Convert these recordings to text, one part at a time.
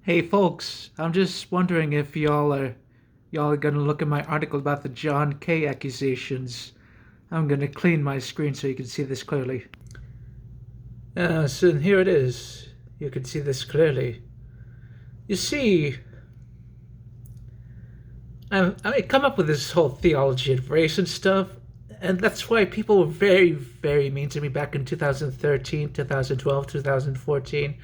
Hey folks, I'm just wondering if y'all are gonna look at my article about the John K accusations. I'm gonna clean my screen so you can see this clearly. So here it is. You can see this clearly. You see, I come up with this whole theology of race and stuff, and that's why people were very, very mean to me back in 2013, 2012, 2014.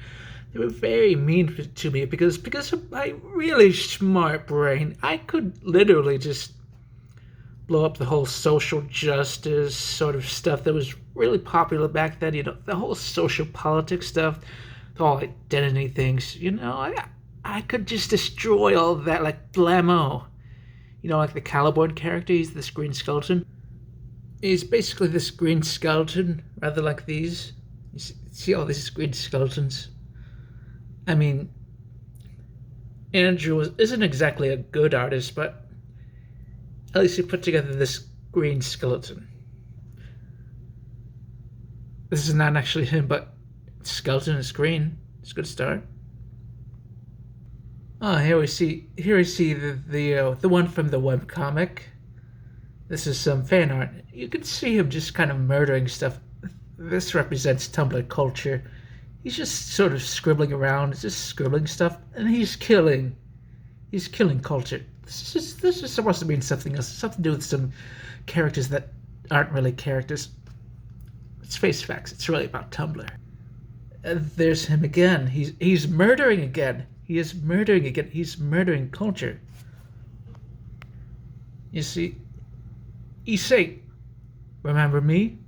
They were very mean to me because of my really smart brain. I could literally just blow up the whole social justice sort of stuff that was really popular back then. The whole social politics stuff, the whole identity things. I could just destroy all of that like blammo. Like the Caliborn character, he's this green skeleton. He's basically this green skeleton, rather like these. You see all these green skeletons? I mean, Andrew isn't exactly a good artist, but at least he put together this green skeleton. This is not actually him, but skeleton is green. It's a good start. Oh, here we see the one from the webcomic. This is some fan art. You can see him just kind of murdering stuff. This represents Tumblr culture. He's just sort of scribbling around, just scribbling stuff, and he's killing culture. This is supposed to mean something else, something to do with some characters that aren't really characters. Let's face facts, it's really about Tumblr. And there's him again. He's murdering again. He is murdering again. He's murdering culture. You see, he's saying, "Remember me?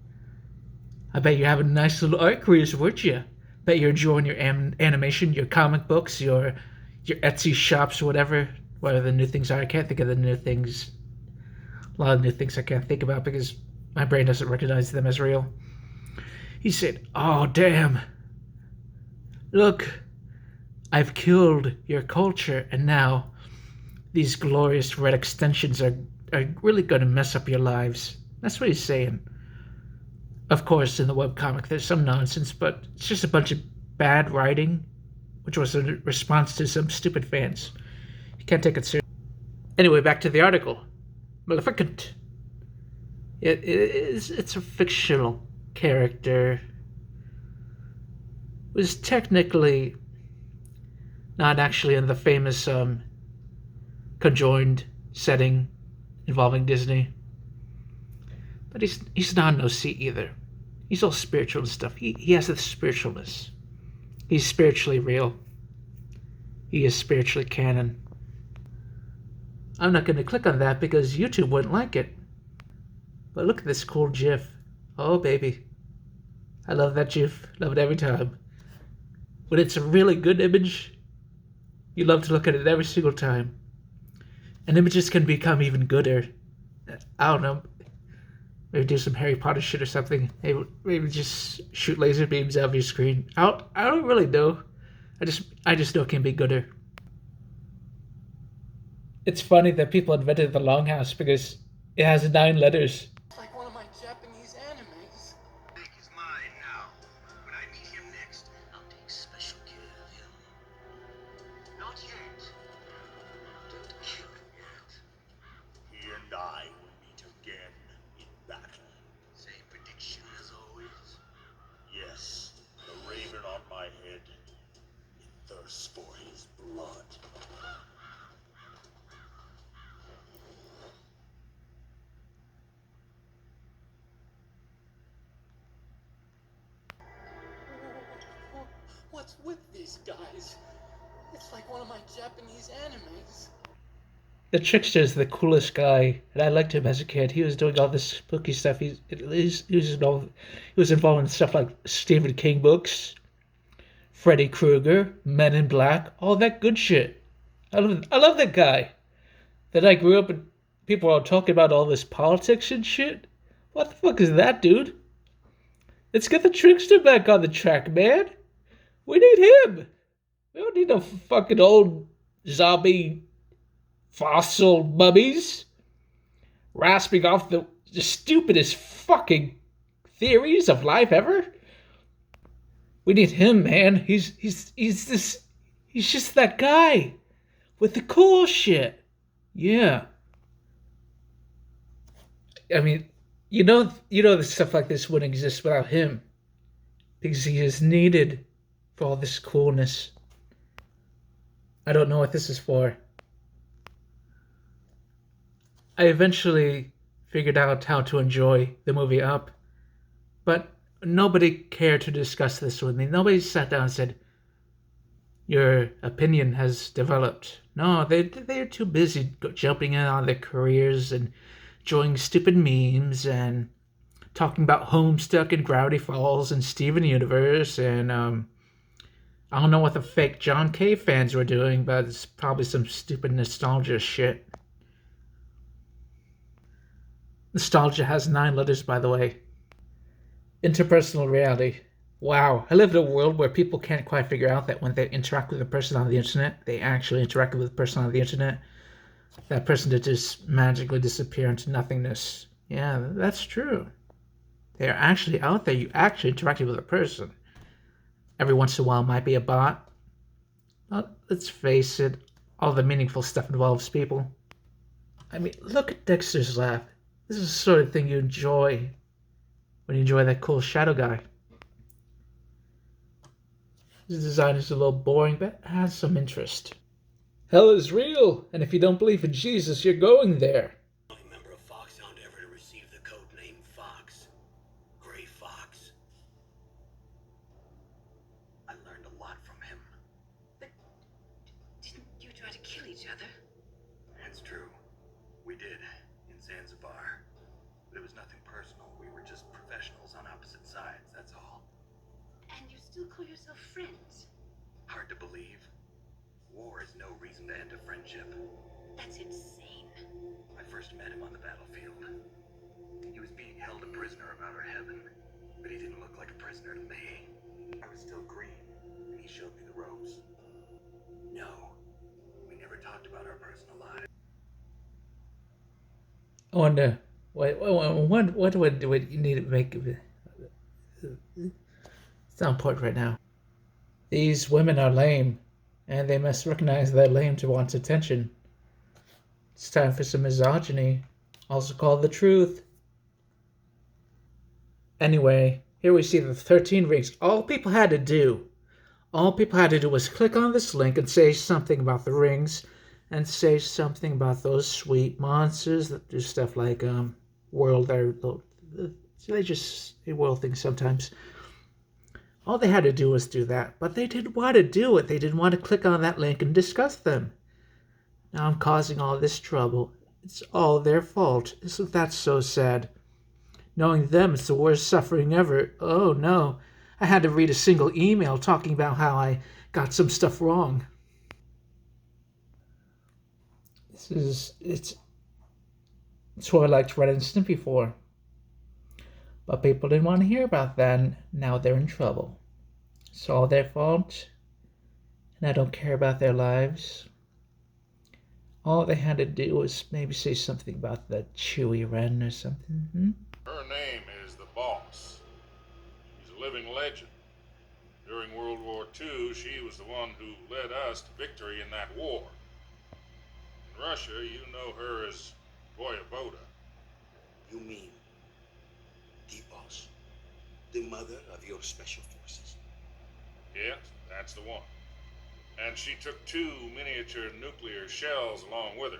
I bet you have a nice little art career, weren't you? Bet you're enjoying your animation, your comic books, your Etsy shops, whatever the new things are. I can't think of the new things. A lot of new things I can't think about because my brain doesn't recognize them as real." He said, "Oh, damn. Look, I've killed your culture, and now these glorious red extensions are really going to mess up your lives." That's what he's saying. Of course, in the webcomic, there's some nonsense, but it's just a bunch of bad writing, which was a response to some stupid fans. You can't take it seriously. Anyway, back to the article. Maleficent. It's a fictional character. It was technically not actually in the famous conjoined setting involving Disney. But he's not an OC either. He's all spiritual and stuff. He has the spiritualness. He's spiritually real. He is spiritually canon. I'm not going to click on that because YouTube wouldn't like it. But look at this cool GIF. Oh, baby. I love that GIF. Love it every time. When it's a really good image, you love to look at it every single time. And images can become even gooder. I don't know. Maybe do some Harry Potter shit or something. Maybe just shoot laser beams out of your screen. I don't really know. I just know it can be gooder. It's funny that people invented the longhouse because it has 9 letters. Like one of my Japanese animes. Nick is mine now. When I meet him next, I'll take special care of him. Not yet. Don't kill him yet. He and I will meet again in battle. Same prediction as always. Yes, the raven on my head. It thirsts for his blood. What's with these guys? It's like one of my Japanese animes. The Trickster is the coolest guy, and I liked him as a kid. He was doing all this spooky stuff. He was involved in stuff like Stephen King books, Freddy Krueger, Men in Black, all that good shit. I love that guy. Then I grew up and people were all talking about all this politics and shit. What the fuck is that, dude? Let's get the Trickster back on the track, man. We need him. We don't need no fucking old zombie fossil mummies rasping off the stupidest fucking theories of life ever. We need him, man. He's He's just that guy with the cool shit. Yeah. I mean, the stuff like this wouldn't exist without him because he is needed for all this coolness. I don't know what this is for. I eventually figured out how to enjoy the movie Up, but nobody cared to discuss this with me. Nobody sat down and said, "Your opinion has developed." No, they're too busy jumping in on their careers and enjoying stupid memes and talking about Homestuck and Gravity Falls and Steven Universe and I don't know what the fake John K fans were doing, but it's probably some stupid nostalgia shit. Nostalgia has 9 letters, by the way. Interpersonal reality. Wow, I live in a world where people can't quite figure out that when they interact with a person on the internet, they actually interact with a person on the internet. That person to just magically disappear into nothingness. Yeah, that's true. They are actually out there. You actually interacted with a person. Every once in a while might be a bot. But let's face it, all the meaningful stuff involves people. I mean, look at Dexter's Lab. This is the sort of thing you enjoy when you enjoy that cool shadow guy. His design is a little boring, but has some interest. Hell is real, and if you don't believe in Jesus, you're going there. Only member of Foxhound ever to receive the code name Fox. Gray Fox. I learned a lot from him. But didn't you try to kill each other? That's true. We did, in Zanzibar. But it was nothing personal. We were just professionals on opposite sides, that's all. And you still call yourself friends? Hard to believe. War is no reason to end a friendship. That's insane. I first met him on the battlefield. He was being held a prisoner of outer heaven, but he didn't look like a prisoner to me. I was still green, and he showed me the ropes. No, we never talked about our personal lives. I wonder, what would you need to make of it? It's not important right now. These women are lame, and they must recognize they're lame to want attention. It's time for some misogyny, also called the truth. Anyway, here we see the 13 rings. All people had to do was click on this link and say something about the rings, and say something about those sweet monsters that do stuff like world. They just world things sometimes. All they had to do was do that, but they didn't want to do it. They didn't want to click on that link and discuss them. Now I'm causing all this trouble. It's all their fault. Isn't that so sad? Knowing them is the worst suffering ever. Oh no, I had to read a single email talking about how I got some stuff wrong. It's what I liked Ren and Stimpy for. But people didn't want to hear about that, and now they're in trouble. It's all their fault, and I don't care about their lives. All they had to do was maybe say something about the Chewy Wren or something. Her name is the Boss. She's a living legend. During World War II, she was the one who led us to victory in that war. In Russia, you know her as Voyevoda. You mean the boss? The mother of your special forces? Yes, that's the one. And she took 2 miniature nuclear shells along with her.